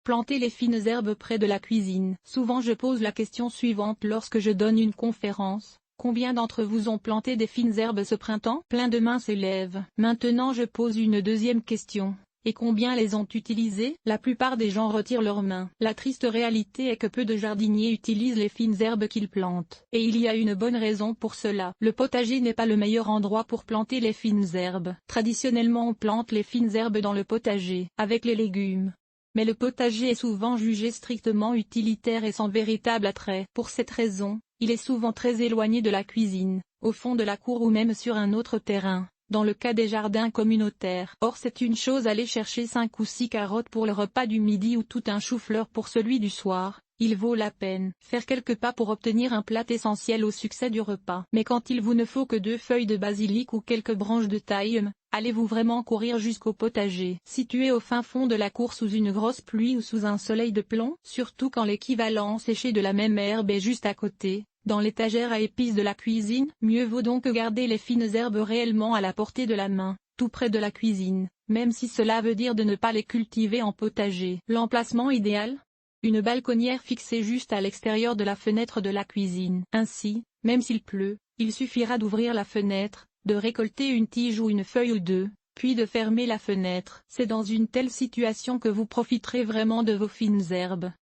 Planter les fines herbes près de la cuisine. Souvent je pose la question suivante lorsque je donne une conférence. Combien d'entre vous ont planté des fines herbes ce printemps? Plein de mains s'élèvent. Maintenant je pose une deuxième question. Et combien les ont utilisées? La plupart des gens retirent leurs mains. La triste réalité est que peu de jardiniers utilisent les fines herbes qu'ils plantent. Et il y a une bonne raison pour cela. Le potager n'est pas le meilleur endroit pour planter les fines herbes. Traditionnellement on plante les fines herbes dans le potager, avec les légumes. Mais le potager est souvent jugé strictement utilitaire et sans véritable attrait. Pour cette raison, il est souvent très éloigné de la cuisine, au fond de la cour ou même sur un autre terrain, dans le cas des jardins communautaires. Or c'est une chose aller chercher 5 ou 6 carottes pour le repas du midi ou tout un chou-fleur pour celui du soir. Il vaut la peine faire quelques pas pour obtenir un plat essentiel au succès du repas. Mais quand il vous ne faut que 2 feuilles de basilic ou quelques branches de thyme, allez-vous vraiment courir jusqu'au potager? Situé au fin fond de la cour sous une grosse pluie ou sous un soleil de plomb, surtout quand l'équivalent séché de la même herbe est juste à côté, dans l'étagère à épices de la cuisine, mieux vaut donc garder les fines herbes réellement à la portée de la main, tout près de la cuisine, même si cela veut dire de ne pas les cultiver en potager. L'emplacement idéal? Une balconnière fixée juste à l'extérieur de la fenêtre de la cuisine. Ainsi, même s'il pleut, il suffira d'ouvrir la fenêtre, de récolter une tige ou une feuille ou deux, puis de fermer la fenêtre. C'est dans une telle situation que vous profiterez vraiment de vos fines herbes.